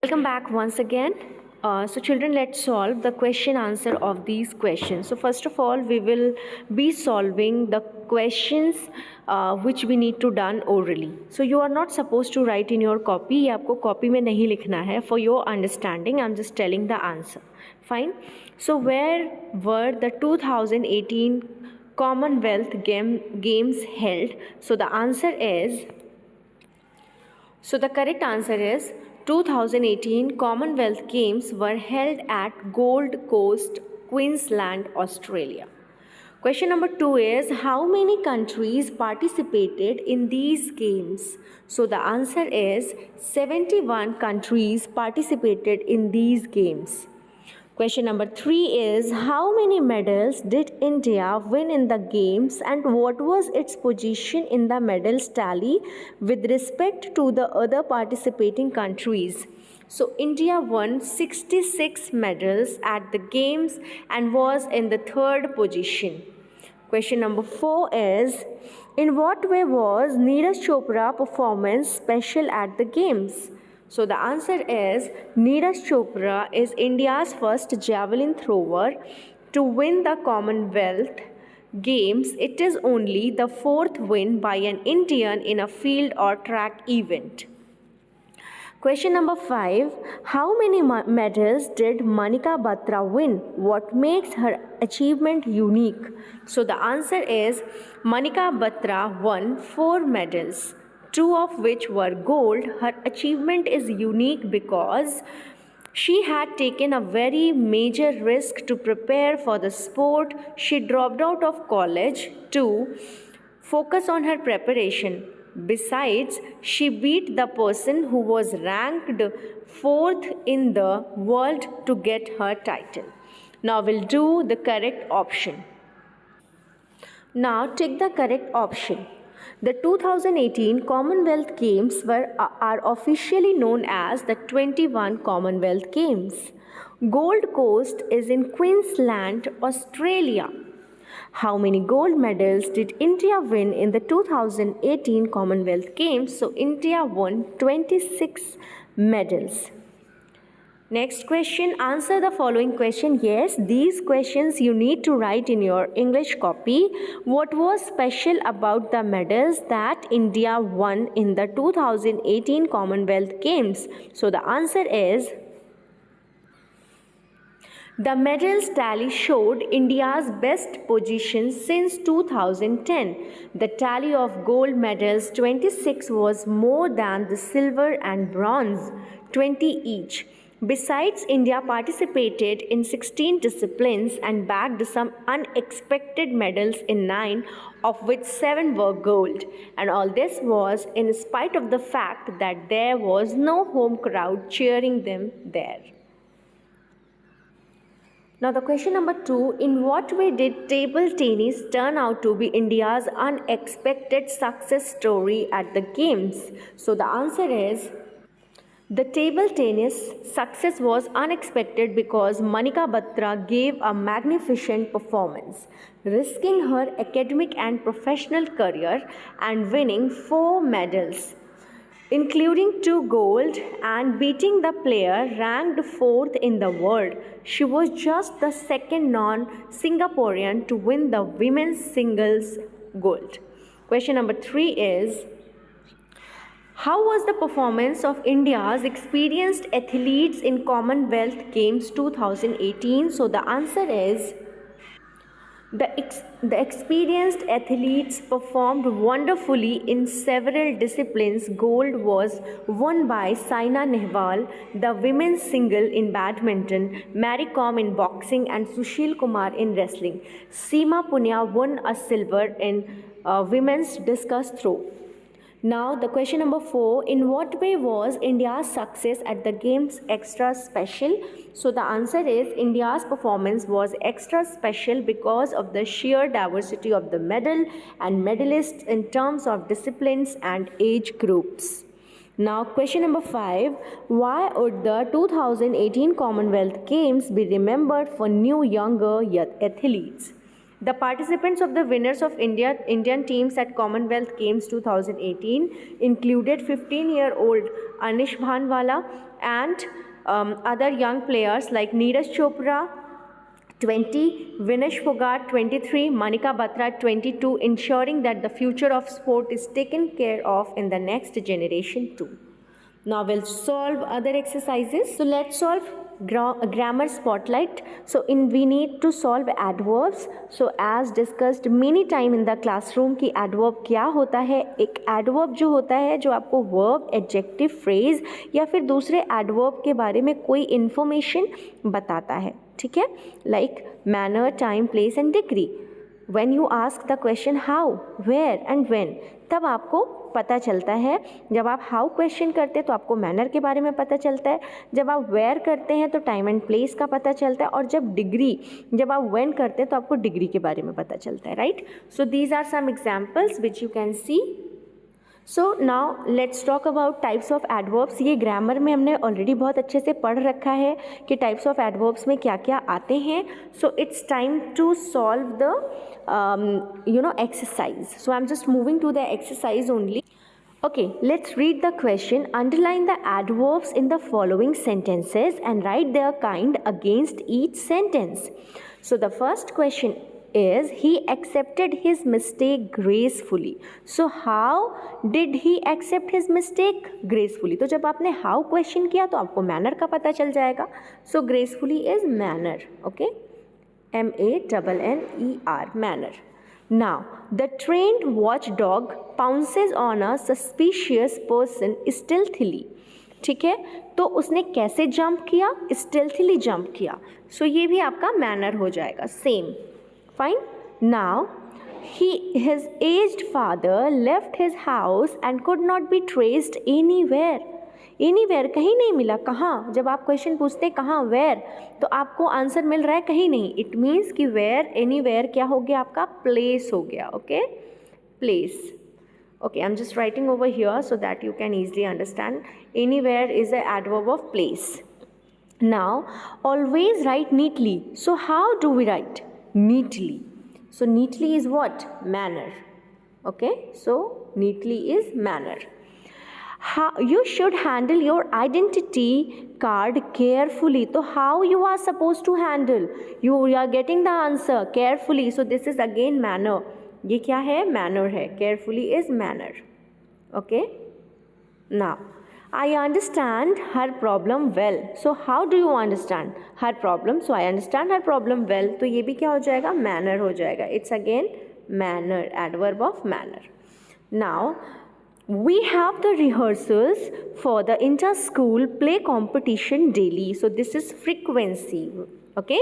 Welcome back once again. So children, let's solve the question answer of these questions. So first of all, we will be solving the questions which we need to done orally. So you are not supposed to write in your copy. ये आपको copy में नहीं लिखना है. For your understanding, I'm just telling the answer. Fine. So where were the 2018 Commonwealth Games held? So the answer is So the correct answer is 2018 Commonwealth Games were held at Gold Coast, Queensland, Australia. Question number 2 is how many countries participated in these games? So the answer is 71 countries participated in these games. Question number 3 is how many medals did India win in the games and what was its position in the medals tally with respect to the other participating countries? So India won 66 medals at the games and was in the third position. Question number 4 is in what way was Neeraj Chopra performance special at the games? So the answer is Neeraj Chopra is India's first javelin thrower to win the Commonwealth Games. It is only the fourth win by an Indian in a field or track event. Question number 5. How many medals did Manika Batra win? What makes her achievement unique? So the answer is Manika Batra won 4 medals, 2 of which were gold. Her achievement is unique because she had taken a very major risk to prepare for the sport. She dropped out of college to focus on her preparation. Besides, she beat the person who was ranked 4th in the world to get her title. Now we'll do the correct option. Now take the correct option. The 2018 Commonwealth Games are officially known as the 21 Commonwealth Games. Gold Coast is in Queensland, Australia. How many gold medals did India win in the 2018 Commonwealth Games? So India won 26 medals. Next question, answer the following question. Yes, these questions you need to write in your English copy. What was special about the medals that India won in the 2018 Commonwealth Games? So the answer is the medals tally showed India's best position since 2010. The tally of gold medals 26 was more than the silver and bronze 20 each. Besides, India participated in 16 disciplines and bagged some unexpected medals in 9, of which 7 were gold. And all this was in spite of the fact that there was no home crowd cheering them there. Now the question number 2, in what way did table tennis turn out to be India's unexpected success story at the games? So the answer is the table tennis success was unexpected because Manika Batra gave a magnificent performance, risking her academic and professional career and winning 4 medals, including 2 gold, and beating the player ranked 4th in the world. She was just the second non-Singaporean to win the women's singles gold. Question number 3 is how was the performance of India's experienced athletes in Commonwealth Games 2018? So the answer is the experienced athletes performed wonderfully in several disciplines. Gold was won by Saina Nehwal, the women's single in badminton, Mary Kom in boxing, and Sushil Kumar in wrestling. Seema Punia won a silver in women's discus throw. Now the question number 4, in what way was India's success at the games extra special? So the answer is India's performance was extra special because of the sheer diversity of the medal and medalists in terms of disciplines and age groups. Now question number 5, why would the 2018 Commonwealth Games be remembered for new younger athletes? The participants of the winners of Indian teams at Commonwealth Games 2018 included 15-year-old Anish Bhanwala and other young players like Neeraj Chopra 20, Vinesh Fogart 23, Manika Batra 22, ensuring that the future of sport is taken care of in the next generation too. Now we'll solve other exercises. So let's solve grammar spotlight. So we need to solve adverbs. So as discussed many time in the classroom कि adverb क्या होता है. एक adverb जो होता है जो आपको verb, adjective, phrase या फिर दूसरे adverb के बारे में कोई information बताता है. ठीक है, like manner, time, place and degree. When you ask the question how, where and when, तब आपको पता चलता है. जब आप how क्वेश्चन करते हैं तो आपको मैनर के बारे में पता चलता है. जब आप where करते हैं तो टाइम एंड प्लेस का पता चलता है. और जब आप when करते हैं तो आपको डिग्री के बारे में पता चलता है. Right. So these are some examples which you can see. So now let's talk about types of adverbs. ये ग्रामर में हमने ऑलरेडी बहुत अच्छे से पढ़ रखा है कि टाइप्स ऑफ एडवर्ब्स में क्या क्या आते हैं. So it's time to solve the exercise. So I'm just moving to the exercise only. Okay, let's read the question. Underline the adverbs in the following sentences and write their kind against each sentence. So the first question is he accepted his mistake gracefully. So how did he accept his mistake gracefully? तो जब आपने how question किया तो आपको manner का पता चल जाएगा. So gracefully is manner. Okay, manner, manner. Now the trained watchdog pounces on a suspicious person stealthily. ठीक है, तो उसने कैसे जंप किया? stealthily जंप किया. सो ये भी आपका मैनर हो जाएगा. Same. Fine. Now his aged father left his house and could not be traced anywhere. Anywhere कहीं नहीं मिला. कहाँ? जब आप क्वेश्चन पूछते हैं कहाँ, वेयर, तो आपको आंसर मिल रहा है कहीं नहीं. इट मीन्स कि वेयर, एनीवेयर क्या हो गया आपका? प्लेस हो गया. Okay, place. Okay, I am just writing over here so that you can easily understand. Anywhere is a adverb of place. Now always write neatly. So how do we write? Neatly. So neatly is what? Manner. Okay, so neatly is manner. How you should handle your identity card carefully. So how you are supposed to handle? You are getting the answer carefully. So this is again manner. ये क्या है? manner है. Carefully is manner. Okay. Now I understand her problem well. So how do you understand her problem? So I understand her problem well. तो ये भी क्या हो जाएगा? manner हो जाएगा. It's again manner, adverb of manner. Now we have the rehearsals for the inter-school play competition daily. So this is frequency. Okay,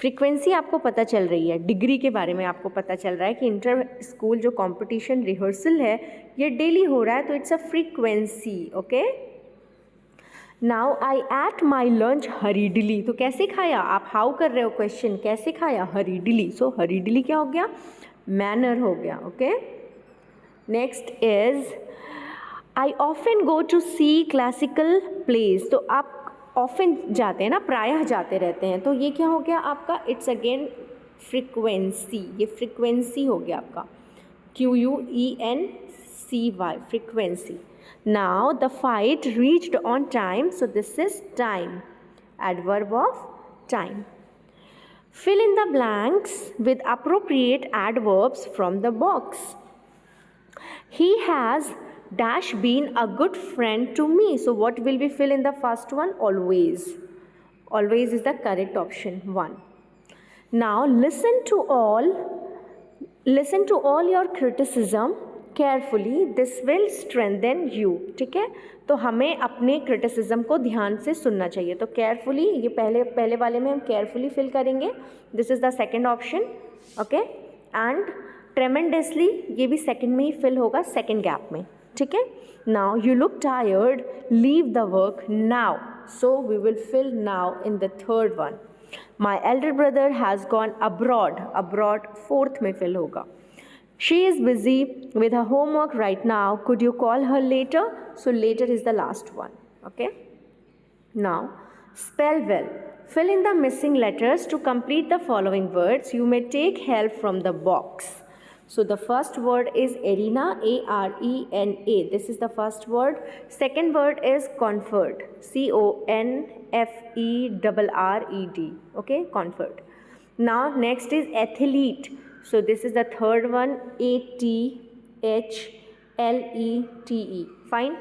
frequency आपको पता चल रही है. डिग्री के बारे में आपको पता चल रहा है कि इंटर स्कूल जो कंपटीशन रिहर्सल है ये डेली हो रहा है, तो it's a frequency. Okay. Now I at my lunch हरीडली. तो कैसे खाया? आप हाउ कर रहे हो क्वेश्चन. कैसे खाया? हरीडली. सो हरीडली क्या हो गया? मैनर हो गया. Okay. Next is I often go to see classical place. तो आप ऑफन जाते हैं ना, प्रायः जाते रहते हैं, तो ये क्या हो गया आपका? It's again frequency. ये फ्रीक्वेंसी हो गया आपका. QUENCY, frequency. Now the fight reached on time. So this is time, adverb of time. Fill in the blanks with appropriate adverbs from the box. He has dash been a good friend to me. So what will we fill in the first one? Always. Always is the correct option. 1. Now listen to all your criticism carefully. This will strengthen you. ठीक है, तो हमें अपने criticism को ध्यान से सुनना चाहिए. तो केयरफुली, ये पहले वाले में हम केयरफुली फिल करेंगे. This is the second option. Okay. And tremendously, ये भी सेकेंड में ही फिल होगा, सेकेंड गैप में. ठीक है. Now you look tired, leave the work now. So we will fill now in the third one. My elder brother has gone abroad. Abroad fourth में fill होगा. She is busy with her homework right now. Could you call her later? So later is the last one. Okay. Now spell well. Fill in the missing letters. To complete the following words, you may take help from the box. So the first word is arena, ARENA. This is the first word. Second word is comfort, CONFERRED. Okay, comfort. Now next is athlete. So this is the third one, ATHLETE. Fine.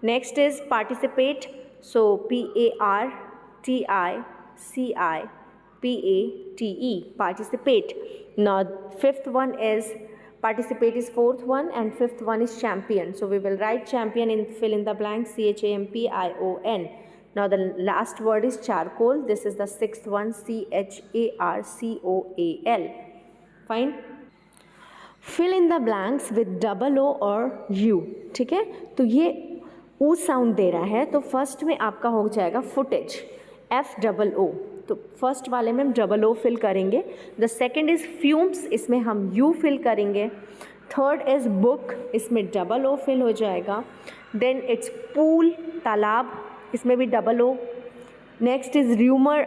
Next is participate. So PARTICIPATE. Participate. Now fifth one is participate is fourth one, and fifth one is champion. So we will write champion in fill in the blank, CHAMPION. Now the last word is charcoal. This is the sixth one, CHARCOAL. Fine. Fill in the blanks with double O और U. ठीक है, तो ये U sound दे रहा है, तो first में आपका हो जाएगा फुटेज, FOO. तो फर्स्ट वाले में हम डबल O फिल करेंगे. द सेकेंड इज़ फ्यूम्स, इसमें हम U फिल करेंगे. थर्ड इज़ बुक, इसमें डबल O फिल हो जाएगा. देन इट्स पूल, तालाब, इसमें भी double O. Next is rumour,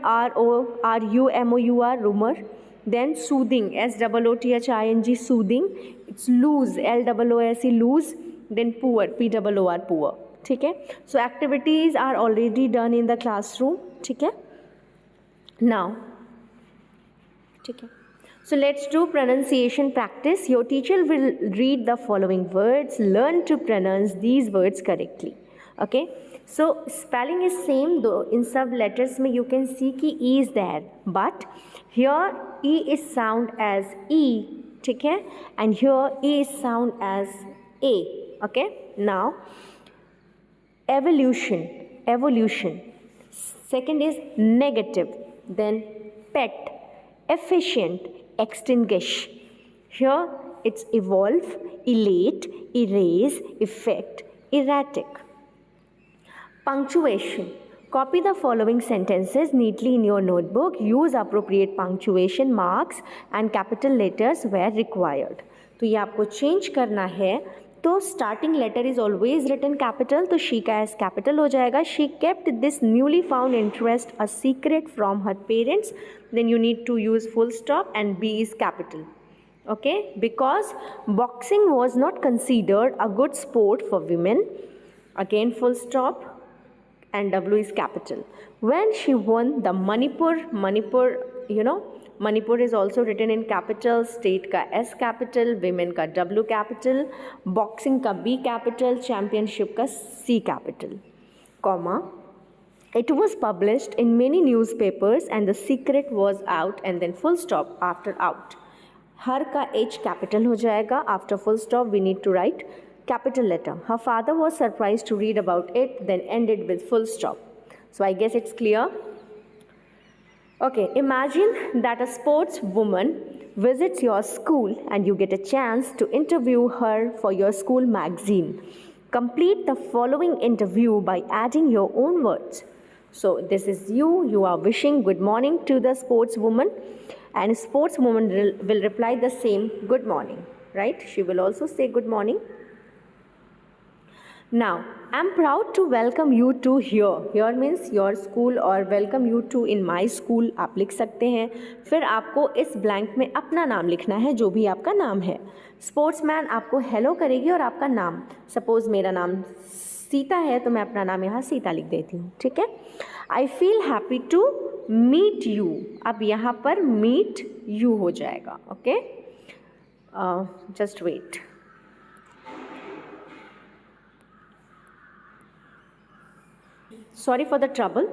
RUMOUR, rumour. Then soothing, SOOTHING, soothing. It's lose, LOOSE, lose. Then poor, POOR, poor. ठीक है. So activities are already done in the classroom. ठीक है. Now, ठीक है. So let's do pronunciation practice. Your teacher will read the following words. Learn to pronounce these words correctly. Okay. So spelling is same, though in sub letters में you can see कि E is there, but here E is sound as E, ठीक है, and here E is sound as A. Okay. Now evolution. Second is negative. Then pet, efficient, extinguish. Here it's evolve, elate, erase, effect, erratic. Punctuation. Copy the following sentences neatly in your notebook. Use appropriate punctuation marks and capital letters where required. तो ये आपको change करना है. तो starting letter is always written capital, तो she का S capital हो जाएगा. She kept this newly found interest a secret from her parents. Then you need to use full stop and B is capital. Okay, because boxing was not considered a good sport for women. Again full stop and W is capital. When she won the Manipur, Manipur is also written in capital, state का S capital, women का W capital, boxing का B capital, championship का C capital, comma. It was published in many newspapers and the secret was out, and then full stop after out. हर का H capital हो जाएगा. After full stop we need to write capital letter. Her father was surprised to read about it, then ended with full stop. So I guess it's clear. Okay, imagine that a sportswoman visits your school and you get a chance to interview her for your school magazine. Complete the following interview by adding your own words. So this is you are wishing good morning to the sportswoman, and sportswoman will reply the same, good morning, right? She will also say good morning. Now, I'm proud to welcome you to here. Here means your school, और welcome you to in my school आप लिख सकते हैं. फिर आपको इस blank में अपना नाम लिखना है, जो भी आपका नाम है. स्पोर्ट्समैन आपको हेलो करेगी और आपका नाम, सपोज मेरा नाम सीता है तो मैं अपना नाम यहाँ सीता लिख देती हूँ. ठीक है. I feel happy to meet you. अब यहाँ पर मीट यू हो जाएगा. Okay, just wait. Sorry for the trouble,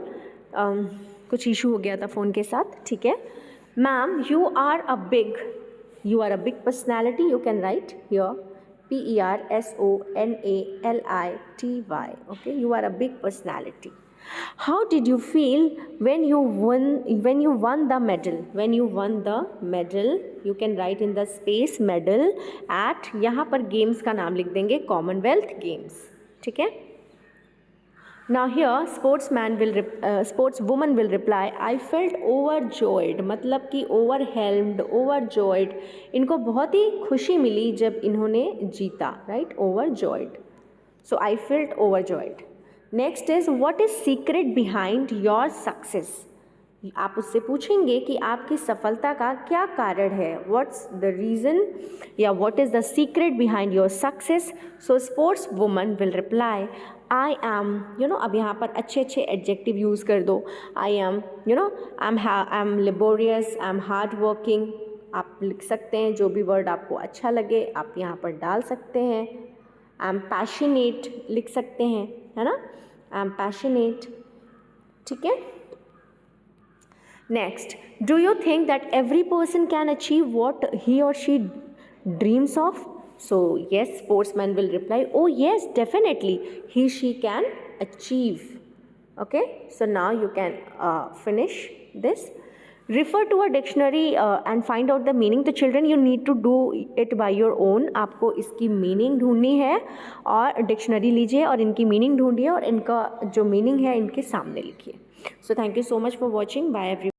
कुछ इशू हो गया था फ़ोन के साथ. ठीक है. Ma'am, you are a big personality. You can write here PERSONALITY. Okay, you are a big personality. How did you feel when you won the medal? When you won the medal, you can write in the space medal at, यहाँ पर games का नाम लिख देंगे, Commonwealth Games. ठीक है. Now here sportswoman will reply, I felt overjoyed. मतलब कि overwhelmed, overjoyed. इनको बहुत ही खुशी मिली जब इन्होंने जीता, right? Overjoyed. So I felt overjoyed. Next is, what is secret behind your success? आप उससे पूछेंगे कि आपकी सफलता का क्या कारण है, व्हाट्स द रीज़न या what is the secret behind your success. So sports woman will reply I am, अब यहाँ पर अच्छे अच्छे एडजेक्टिव यूज़ कर दो. I am, I am laborious, I am hard working. आप लिख सकते हैं जो भी वर्ड आपको अच्छा लगे आप यहाँ पर डाल सकते हैं. आई एम पैशनेट लिख सकते हैं, है ना. I am passionate. ठीक है. Next, do you think that every person can achieve what he or she dreams of? So yes, sportsman will reply, oh yes, definitely, she can achieve. Okay, so now you can finish this. Refer to a dictionary and find out the meaning. तो children, you need to do it by your own. आपको इसकी meaning ढूंढनी है और dictionary लीजिए और इनकी meaning ढूंढिए और इनका जो meaning है इनके सामने लिखिए. So thank you so much for watching. Bye everyone.